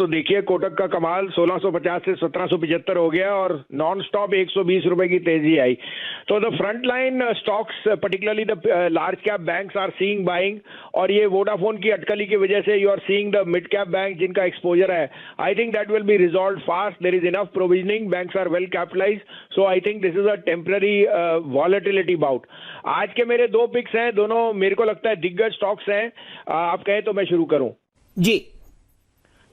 तो देखिए कोटक का कमाल 1650 से 1775 हो गया और नॉन स्टॉप 120 रुपए की तेजी आई। तो the front line stocks particularly the large cap banks are seeing buying, और ये वोडाफोन की अटकली की वजह से you are seeing the mid cap bank जिनका एक्सपोजर है, I think that will be resolve fast. There is enough provisioning, banks are well capitalised, so I think this is a temporary volatility bout. आज के मेरे दो pics हैं, दोनों मेरे को लगता है दिग्गज स्टॉक्स हैं। आप कहें तो मैं शुरू करूं जी।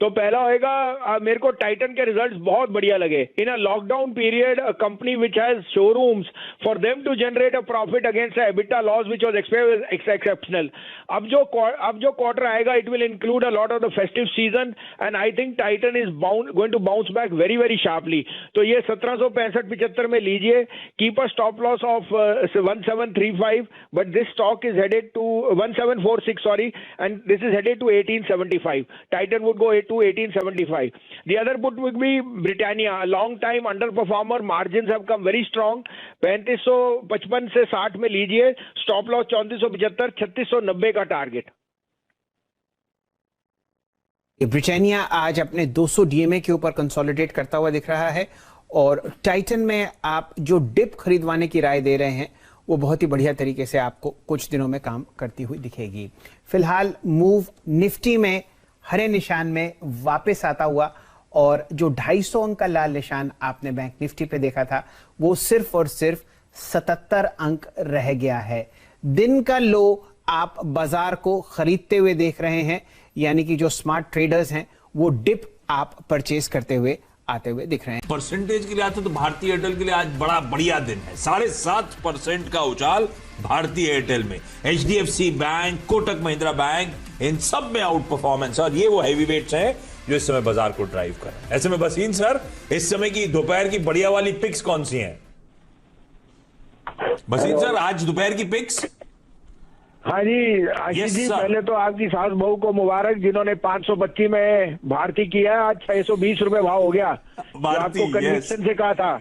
तो पहला होएगा, मेरे को टाइटन के रिजल्ट्स बहुत बढ़िया लगे। In a lockdown period a company which has showrooms, for them to generate a profit against EBITDA loss which was exceptional. अब जो क्वार्टर आएगा it will include a lot of the festive season and I think Titan is going to bounce back very very sharply. तो ये 1765-75 में लीजिए, keep a stop loss of 1735, but this stock is headed to 1746 sorry, and this is headed to 1875। Titan would go to 1875. The other put would be Britannia, a long time underperformer. Margins have come very strong. 3555 से 60 में लीजिए, stop loss 3475, 3690 का target. Britannia आज अपने 200 DMA के ऊपर consolidate करता हुआ दिख रहा है, और टाइटन में आप जो डिप खरीदवाने की राय दे रहे हैं वो बहुत ही बढ़िया तरीके से आपको कुछ दिनों में काम करती हुई दिखेगी। फिलहाल मूव निफ्टी में हरे निशान में वापस आता हुआ, और जो 250 अंक का लाल निशान आपने बैंक निफ्टी पे देखा था वो सिर्फ और सिर्फ 77 अंक रह गया है। दिन का लो आप बाजार को खरीदते हुए देख रहे हैं, यानी कि जो स्मार्ट ट्रेडर्स हैं वो डिप आप परचेज करते हुए आते हुए दिख रहे हैं। परसेंटेज के लिए आते तो भारतीय एयरटेल के लिए आज बड़ा बढ़िया दिन है। 7.5% का उछाल भारतीय एयरटेल में, HDFC bank, Kotak Mahindra bank, इन सब में आउट परफॉर्मेंस है, और ये वो हैवी वेट्स हैं जो इस समय बाजार को ड्राइव कर रहे हैं। ऐसे में बसीन सर, इस समय की दोपहर की बढ़िया वाली पिक्स कौन सी हैं? बसीन सर, आज दोपहर की पिक्स। हाँ जी आशीष जी, पहले तो आपकी सास बहू को मुबारक जिन्होंने 525 में भारती किया, आज 620 रुपए भाव हो गया, आपको कन्विक्शन से कहा था।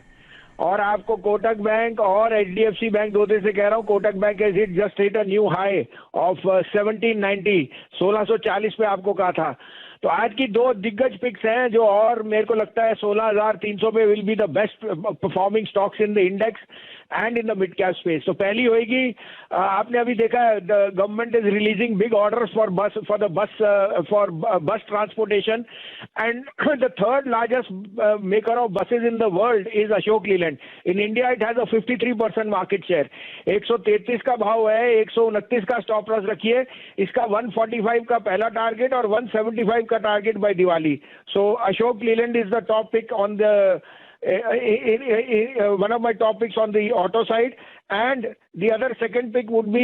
और आपको कोटक बैंक और एचडीएफसी बैंक, दो दिन से कह रहा हूँ, Kotak bank has hit just hit a new high of 1790, 1640 पे आपको कहा था। तो आज की दो दिग्गज पिक्स हैं जो, और मेरे को लगता है 16,300 पे will be the best performing stocks in the index and in the mid cap space. तो पहली होगी, आपने अभी देखा है the government is releasing big orders for bus transportation, and the third largest maker of buses in the world is Ashok Leyland. In India it has a 53% market share. 133 का भाव है, 129 का स्टॉप लॉस रखिए, इसका 145 का पहला टारगेट और 175 का target by Diwali. So Ashok Leyland is the top pick on the one of my top picks on the auto side, and the other second pick would be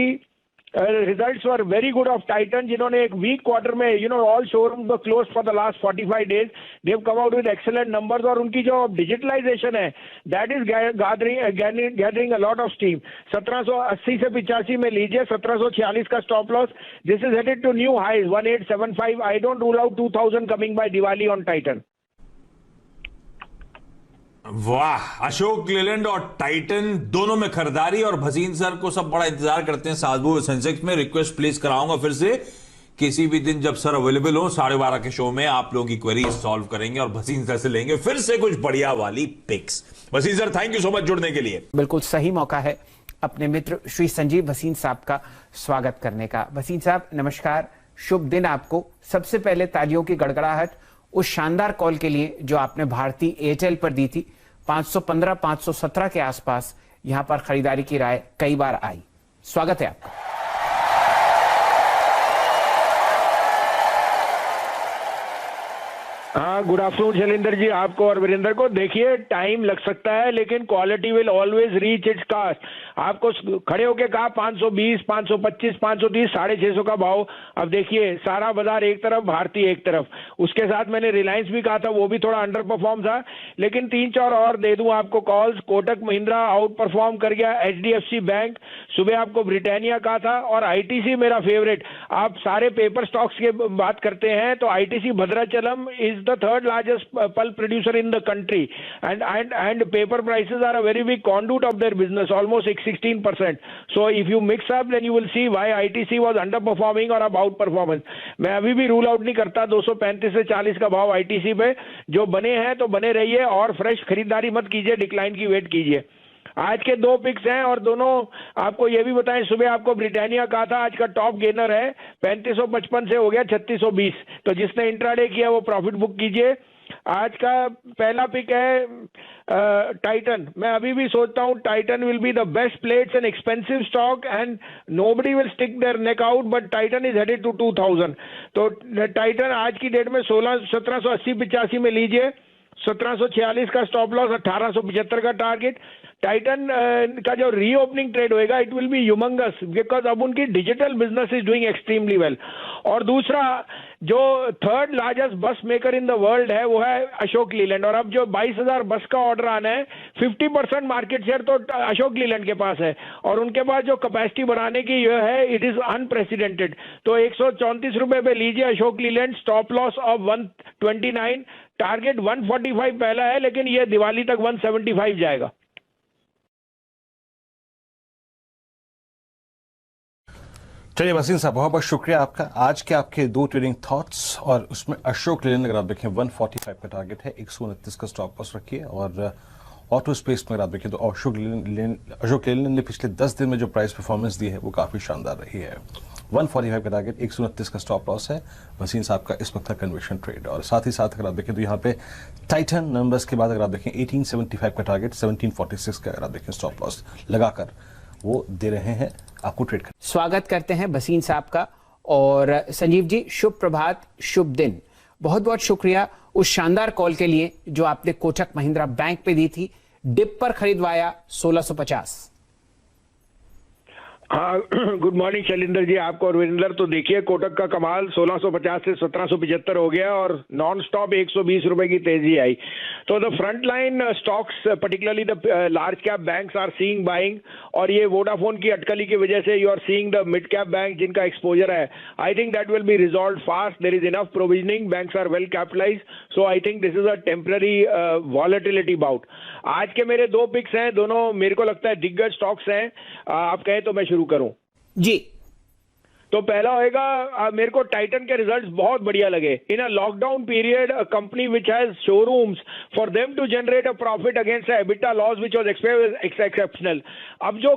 results were very good of Titan, जिन्होंने एक week quarter में all showrooms were closed for the last 45 days. They've come out with excellent numbers, और उनकी जो digitalisation है that is gathering a lot of steam. 1780 से 85 में लीजिए, 1746 का stop loss, this is headed to new highs 1875. I don't rule out 2000 coming by Diwali on Titan. वाह, अशोक लेलैंड और टाइटन दोनों में खरीदारी, और भसीन सर को सब बड़ा इंतजार करते हैं साधु सेंसेक्स में। रिक्वेस्ट प्लीज कराऊंगा फिर से, किसी भी दिन जब सर अवेलेबल हो 12:30 के शो में आप लोगों की क्वेरी सॉल्व करेंगे और भसीन सर से लेंगे फिर से कुछ बढ़िया वाली picks. Bhasin sir, thank you so much जुड़ने के लिए। बिल्कुल सही मौका है अपने मित्र श्री संजीव भसीन साहब का स्वागत करने का। भसीन साहब नमस्कार, शुभ दिन आपको। सबसे पहले तालियों की गड़गड़ाहट उस शानदार कॉल के लिए जो आपने भारतीय एयरटेल पर दी थी। 515 517 के आसपास यहां पर खरीदारी की राय कई बार आई। स्वागत है आपका। हाँ, गुड आफ्टरनून शैलेंद्र जी, आपको और वीरेंद्र को। देखिए टाइम लग सकता है लेकिन quality will always reach its cost. आपको खड़े होके कहा 520, 525, 530, 650 का भाव। अब देखिए सारा बाजार एक तरफ, भारतीय एक तरफ, उसके साथ मैंने रिलायंस भी कहा था, वो भी थोड़ा अंडर परफॉर्म था, लेकिन 3-4 और दे दूं आपको calls. Kotak Mahindra out perform कर गया, एचडीएफसी बैंक, सुबह आपको ब्रिटानिया कहा था, और आईटीसी मेरा फेवरेट। आप सारे पेपर स्टॉक्स के बात करते हैं तो ITC Bhadrachalam is the third largest pulp producer in the country, and paper prices are a very big conduit of their business, almost 16%. So if you mix up, then you will see why ITC was underperforming or about performance. मैं अभी भी rule out नहीं करता 235 से 40 का भाव ITC पे जो बने हैं तो बने रहिए और फ्रेश खरीदारी मत कीजिए, डिक्लाइन की वेट कीजिए। आज के दो पिक्स हैं और दोनों आपको ये भी बताएं, सुबह आपको ब्रिटानिया कहा था आज का टॉप गेनर है, 3555 से हो गया 3620, तो जिसने इंट्राडे किया वो प्रॉफिट बुक कीजिए। आज का पहला पिक है टाइटन। मैं अभी भी सोचता हूं Titan will be the best plates and expensive stock and nobody will stick their neck out, but Titan is headed to 2000। तो टाइटन आज की डेट में 1780-85 में लीजिए, 1746 का स्टॉप लॉस, 1875 का टारगेट। टाइटन का जो रीओपनिंग ट्रेड होएगा it will be humongous because अब उनकी digital business is doing extremely well. और दूसरा जो थर्ड लार्जेस्ट बस मेकर इन द वर्ल्ड है वो है अशोक लीलैंड, और अब जो 22,000 बस का ऑर्डर आना है 50% मार्केट शेयर तो अशोक लीलैंड के पास है, और उनके पास जो कैपेसिटी बढ़ाने की ये है इट इज अनप्रेसिडेंटेड। तो 134 रुपए पे लीजिए Ashok Leyland, stop loss of 129, target 145 पहला है, लेकिन ये दिवाली तक 175 जाएगा। चलिए वसीम साहब, बहुत बहुत शुक्रिया आपका। आज के आपके दो ट्रेडिंग थॉट्स, और उसमें अशोक लेलैंड अगर आप देखें 145 का टारगेट है, 129 का स्टॉप लॉस रखिए, और ऑटो स्पेस में अगर आप देखें तो अशोक लेलैंड ने पिछले 10 दिन में जो प्राइस परफॉर्मेंस दी है वो काफ़ी शानदार रही है। 145 का टारगेट, 129 का स्टॉप लॉस है वसीम साहब का इस वक्त का कन्वर्शन ट्रेड। और साथ ही साथ अगर आप देखें तो यहाँ पे टाइटन नंबर्स के बाद अगर आप देखें 1875 का टारगेट, 1746 का अगर आप देखें स्टॉप लॉस लगाकर वो दे रहे हैं आपको ट्रेड कर। स्वागत करते हैं बसीन साहब का। और संजीव जी, शुभ प्रभात, शुभ दिन। बहुत बहुत शुक्रिया उस शानदार कॉल के लिए जो आपने कोटक महिंद्रा बैंक पे दी थी, डिप पर खरीदवाया 1650। हाँ, गुड मॉर्निंग शैलेंद्र जी, आपको और वीरेंद्र। तो देखिए कोटक का कमाल 1650 से 1775 हो गया और नॉन स्टॉप 120 रुपए की तेजी आई। तो the front line stocks particularly the large cap banks are seeing buying, और ये वोडाफोन की अटकली की वजह से you are seeing the mid cap bank जिनका एक्सपोजर है। I think that will be resolve fast, there is enough provisioning, banks are well capitalised, so I think this is a temporary volatility bout. आज के मेरे दो pics हैं, दोनों मेरे को लगता है दिग्गज स्टॉक्स हैं। आप कहें तो मैं शुरू करूं जी। तो पहला होएगा, मेरे को टाइटन के रिजल्ट्स बहुत बढ़िया लगे। In a lockdown period a company which has showrooms for them to generate a profit against a EBITDA loss which was exceptional. अब जो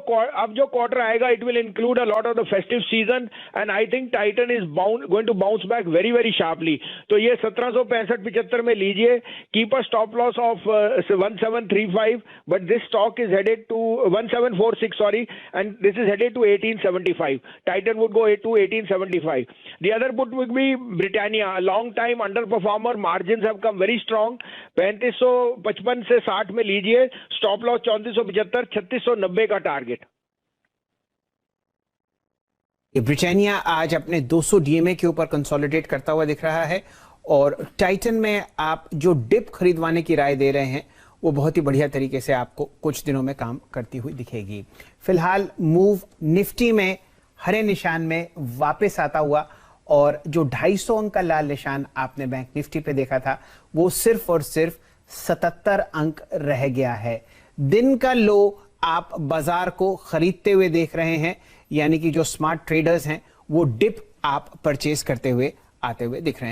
क्वार्टर आएगा it will include a lot of the festive season and I think Titan is going to bounce back very very sharply. तो ये 1765-75 में लीजिए, keep a stop loss of 1735, but this stock is headed to 1746 sorry, and this is headed to 1875। Titan would go to 1875. The other put would be Britannia, a long time underperformer. Margins have come very strong. 3555 से 60 में लीजिए, stop loss 3475, 3690 का target. Britannia आज अपने 200 DMA के ऊपर consolidate करता हुआ दिख रहा है, और टाइटन में आप जो डिप खरीदवाने की राय दे रहे हैं वो बहुत ही बढ़िया तरीके से आपको कुछ दिनों में काम करती हुई दिखेगी। फिलहाल मूव निफ्टी में हरे निशान में वापस आता हुआ, और जो 250 अंक का लाल निशान आपने बैंक निफ्टी पे देखा था वो सिर्फ और सिर्फ 77 अंक रह गया है। दिन का लो आप बाजार को खरीदते हुए देख रहे हैं, यानी कि जो स्मार्ट ट्रेडर्स हैं वो डिप आप परचेज करते हुए आते हुए दिख रहे हैं।